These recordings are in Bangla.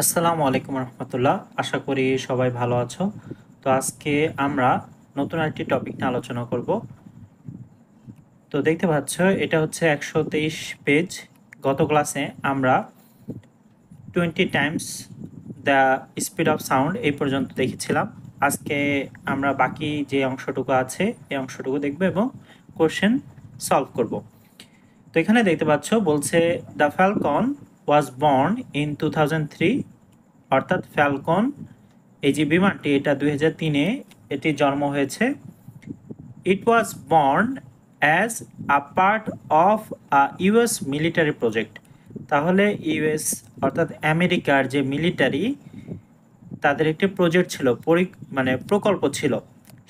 আসসালামু আলাইকুম রহমতুল্লাহ। আশা করি সবাই ভালো আছো। তো আজকে আমরা নতুন একটি টপিক নিয়ে আলোচনা করব। তো দেখতে পাচ্ছ এটা হচ্ছে 123 পেজ। গত ক্লাসে আমরা 20 Times the speed of sound এই পর্যন্ত দেখেছিলাম। আজকে আমরা বাকি যে অংশটুকু আছে এই অংশটুকু দেখব এবং কোশ্চেন সলভ করব। তো এখানে দেখতে পাচ্ছ বলছে the Falcon was born in 2003, অর্থাৎ ফ্যালকন এই যে বিমানটি এটা 2003-এ এটি জন্ম হয়েছে। It was born as a part of a US military project. তাহলে ইউএস অর্থাৎ আমেরিকার যে মিলিটারি তাদের একটি প্রজেক্ট ছিল, মানে প্রকল্প ছিল।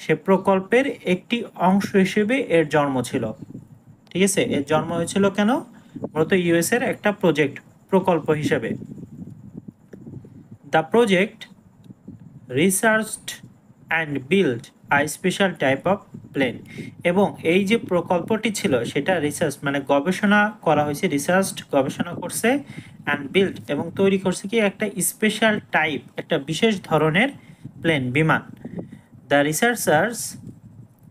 সে প্রকল্পের একটি অংশ হিসেবে এর জন্ম ছিল। ঠিক আছে, এর জন্ম হয়েছিল কেন? মূলত ইউএস এর একটা প্রকল্প হিসেবে। The project researched and build a special type of plane. এবং এই যে প্রকল্পটি ছিল সেটা রিসার্চ মানে গবেষণা করা হয়েছে, গবেষণা করছে, অ্যান্ড বিল্ড এবং তৈরি করছে কি একটা স্পেশাল টাইপ, একটা বিশেষ ধরনের বিমান। The researchers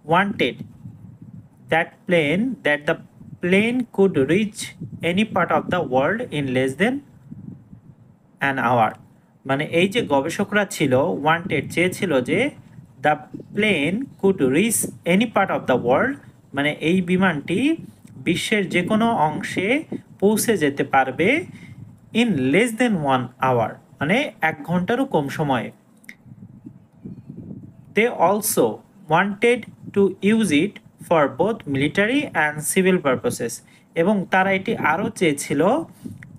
wanted that the plane could reach any part of the world in less than an hour। মানে এই যে গবেষকরা ছিল ওয়ান্টেড, চেয়েছিল যে the plane could reach any part of the world, মানে এই বিমানটি বিশ্বের যে কোনো অংশে পৌঁছে যেতে পারবে ইন লেস দেন 1 আওয়ার, মানে 1 ঘন্টারও কম সময়ে। They also wanted to use it for both military and civil purposes। এবং তারা এটি আরও চেয়েছিল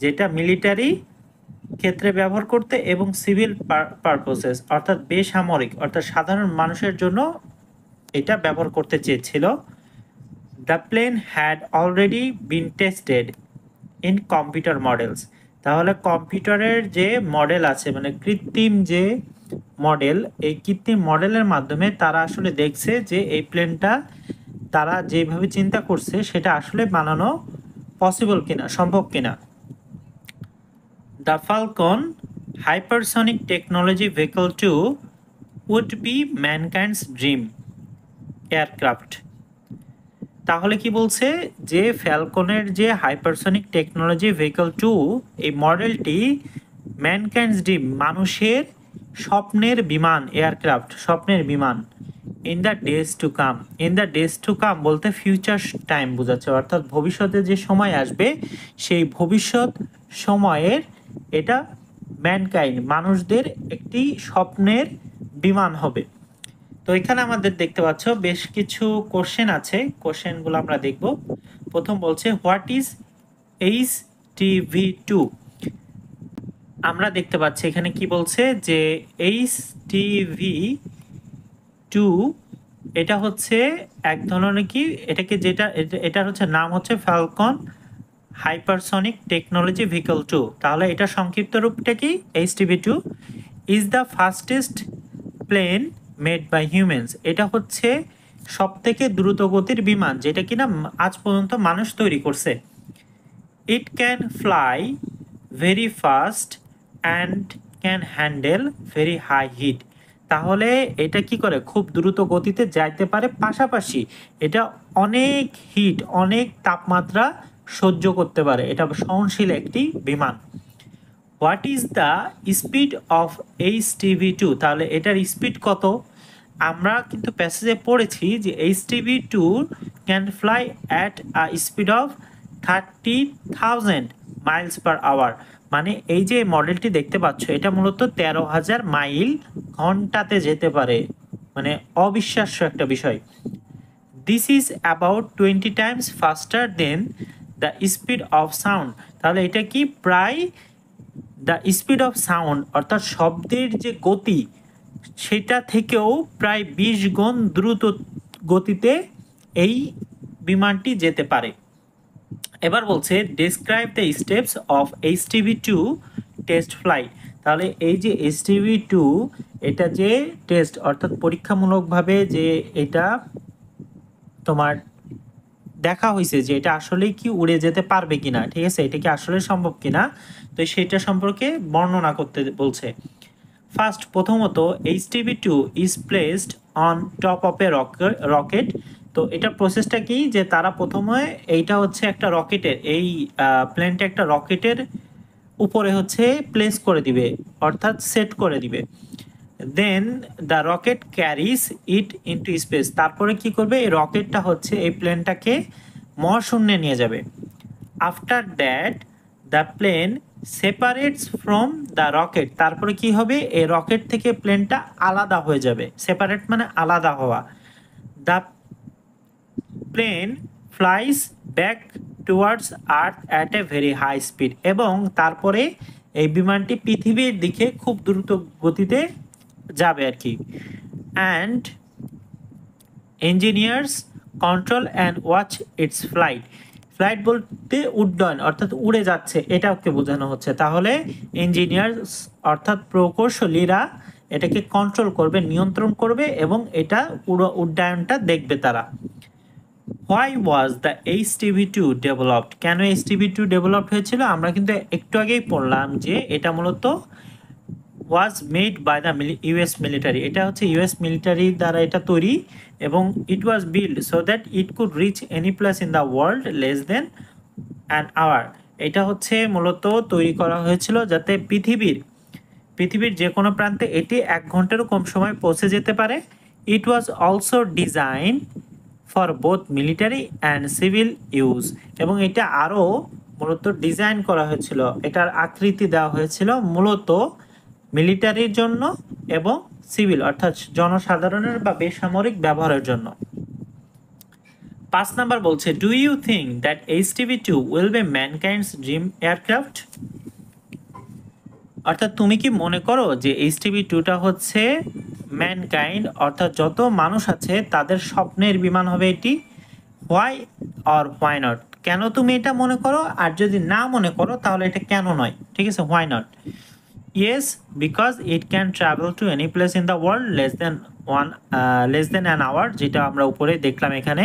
যেটা মিলিটারি ক্ষেত্রে ব্যবহার করতে এবং সিভিল পারপোসেস অর্থাৎ বেসামরিক অর্থাৎ সাধারণ মানুষের জন্য এটা ব্যবহার করতে চেয়েছিল। The plane had already been tested in computer models. তাহলে কম্পিউটারের যে মডেল আছে মানে কৃত্রিম যে মডেল, এই কৃত্রিম মডেলের মাধ্যমে তারা আসলে দেখছে যে এই প্লেনটা তারা যেভাবে চিন্তা করছে সেটা আসলে বানানো পসিবল কিনা, সম্ভব কিনা। The Falcon hypersonic technology vehicle 2 would be mankind's dream aircraft। তাহলে কি বলছে যে ফ্যালকনের যে হাইপারসনিক টেকনোলজি ভেহিকল 2 এই মডেলটি ম্যানকাইন্ডস ড্রিম মানুষের স্বপ্নের বিমান, এয়ারক্রাফট স্বপ্নের বিমান। In the days to come, in the days to come বলতে ফিউচার টাইম বোঝাচ্ছে, অর্থাৎ ভবিষ্যতে যে সময় আসবে সেই ভবিষ্যৎ সময়ের এটা ম্যানকাইন্ড মানুষদের একটি স্বপ্নের বিমান হবে। তো এখানে আমাদের দেখতে পাচ্ছ বেশ কিছু কোশ্চেন আছে, কোশ্চেনগুলো আমরা দেখব। প্রথম বলছে হোয়াট ইজ HTV2। আমরা দেখতে পাচ্ছি এখানে কি বলছে যে HTV2 এটা হচ্ছে এক ধরনের কি, এটাকে যেটা এটার হচ্ছে নাম হচ্ছে ফ্যালকন হাইপারসনিক টেকনোলজি ভেহিকল 2। তাহলে এটা সংক্ষিপ্ত রূপটা কি? HTV2 is the fastest plane made by humans. এটা হচ্ছে সব থেকে দ্রুত গতির বিমান যেটা কিনা আজ পর্যন্ত মানুষ তৈরি করছে। It can fly very fast and can handle very high heat. তাহলে এটা কি করে? খুব দ্রুত গতিতে যাইতে পারে, পাশাপাশি এটা অনেক হিট, অনেক তাপমাত্রা সহ্য করতে পারে, এটা সহনশীল একটি বিমান। What is the speed of HTV2। তাহলে এটার স্পিড কত? আমরা কিন্তু প্যাসেজে পড়েছি যে HTV2 can fly at a speed of 30,000 miles per hour. মানে এই যে মডেলটি দেখতে পাচ্ছ এটা মূলত 13,000 মাইল ঘন্টাতে যেতে পারে, মানে অবিশ্বাস্য একটা বিষয়। This is about 20 times faster than the speed of sound. তাহলে এটা কি প্রায় দ্য স্পিড অফ সাউন্ড অর্থাৎ শব্দের যে গতি সেটা থেকেও প্রায় 20 গুণ দ্রুত গতিতে এই বিমানটি যেতে পারে। এবার বলছে describe the steps of HTV2 test flight. তাহলে এই যে HTV2 এটা যে টেস্ট অর্থাৎ পরীক্ষামূলকভাবে যে এটা তোমার দেখা হয়েছে যে এটা আসলেই কি উড়ে যেতে পারবে কিনা, ঠিক আছে, এটা কি আসলে সম্ভব কিনা, তো সেটা সম্পর্কে বর্ণনা করতে বলছে। ফার্স্ট, প্রথমত HTV2 is placed on top of A rocket. তো এটা প্রসেসটা কি, যে তারা প্রথমে এইটা হচ্ছে একটা রকেটের, এই প্লেনটা একটা রকেটের উপরে হচ্ছে প্লেস করে দিবে, অর্থাৎ সেট করে দিবে। Then the rocket carries it into space. তারপরে কি করবে, এই রকেটটা হচ্ছে এই প্লেনটাকে মহাশূন্যে নিয়ে যাবে। After that the plane separates from the rocket. তারপরে কি হবে, এই রকেট থেকে প্লেনটা আলাদা হয়ে যাবে। সেপারেট মানে আলাদা হওয়া। The plane flies back towards earth at a very high speed. এবং তারপরে এই বিমানটি পৃথিবীর দিকে খুব দ্রুত গতিতে যাবে আর কি। And engineers control and watch it's flight. Flight বলতে উড্ডয়ন, অর্থাৎ উড়ে যাচ্ছে, এটাকে বোঝানো হচ্ছে। তাহলে ইঞ্জিনিয়ার্স অর্থাৎ প্রকৌশলীরা এটাকে কন্ট্রোল করবে, নিয়ন্ত্রণ করবে, এবং এটা উড্ডয়নটা দেখবে তারা। Why was the HTV2 developed? কেন HTV2 ডেভেলপড হয়েছিল? আমরা কিন্তু একটু আগেই পড়লাম যে এটা মূলত was made by the US military. এটা হচ্ছে ইউএস মিলিটারি দ্বারা এটা তৈরি, এবং it was build so that it could reach any place in the world less than an hour. এটা হচ্ছে মূলত তৈরি করা হয়েছিল যাতে পৃথিবীর যে কোনো প্রান্তে এটি 1 ঘন্টারও কম সময় পৌঁছে যেতে পারে। It was also design for both military and civil use. এবং এটা আরও মূলত ডিজাইন করা হয়েছিল, এটার আকৃতি দেওয়া হয়েছিল মূলত মিলিটারির জন্য এবং সিভিল অর্থাৎ জনসাধারণের বা বেসামরিক ব্যবহারের জন্য। 5 নাম্বার বলছে, do you think that HTV2 will be mankind's dream aircraft? অর্থাৎ তুমি কি মনে করো যে HTV2টা হচ্ছে ম্যানকাইন্ড অর্থাৎ যত মানুষ আছে তাদের স্বপ্নের বিমান হবে এটি? Why or why not? কেন তুমি এটা মনে করো, আর যদি না মনে করো তাহলে এটা কেন নয়, ঠিক আছে, why not? Yes, because it can travel to any place in the world less than an hour, যেটা আমরা উপরে দেখলাম এখানে।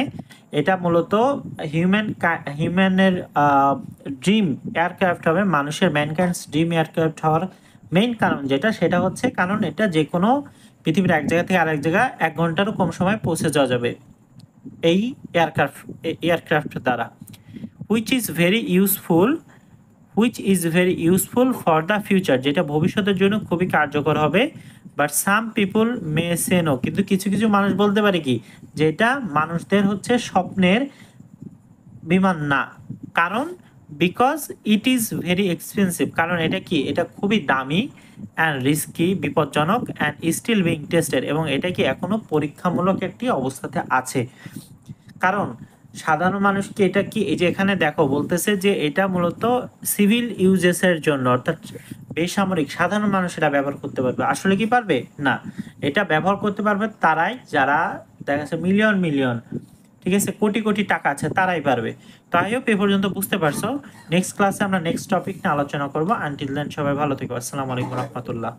এটা মূলত হিউম্যানের ড্রিম এয়ারক্রাফট হবে, মানুষের ম্যানকাইন্ডস ড্রিম এয়ারক্রাফট হওয়ার মেইন কারণ সেটা হচ্ছে কারণ এটা যে কোনো পৃথিবীর এক জায়গা থেকে আরেক জায়গা 1 ঘন্টারও কম সময় পৌঁছে যাওয়া যাবে এই এয়ারক্রাফট দ্বারা। Which is very useful for the future, যেটা ভবিষ্যতের জন্য খুবই কার্যকর হবে। But some people May say no, কিন্তু কিছু কিছু মানুষ বলতে পারে কি, যে এটা মানুষদের হচ্ছে স্বপ্নের বিমান না। কারণ because it is very expensive, কারণ এটা কি, এটা খুবই দামি, অ্যান্ড রিস্কি, বিপজ্জনক, অ্যান্ড স্টিল বিং টেস্টেড, এবং এটা কি এখনো পরীক্ষামূলক একটি অবস্থাতে আছে। কারণ সাধারণ মানুষকে এটা কি, এই যে এখানে দেখো বলতেছে যে এটা মূলত সিভিল ইউজেসের জন্য, অর্থাৎ বেসামরিক সাধারণ মানুষ এটা ব্যবহার করতে পারবে। আসলে কি পারবে না, এটা ব্যবহার করতে পারবে তারাই যারা দেখা যাচ্ছে মিলিয়ন, ঠিক আছে, কোটি কোটি টাকা আছে, তারাই পারবে। তো আই হোপ এ পর্যন্ত বুঝতে পারছো। নেক্সট ক্লাসে আমরা নেক্সট টপিক নিয়ে আলোচনা করবো। আনটিল দেন সবাই ভালো থেকো। আসসালামু আলাইকুম রহমতুল্লাহ।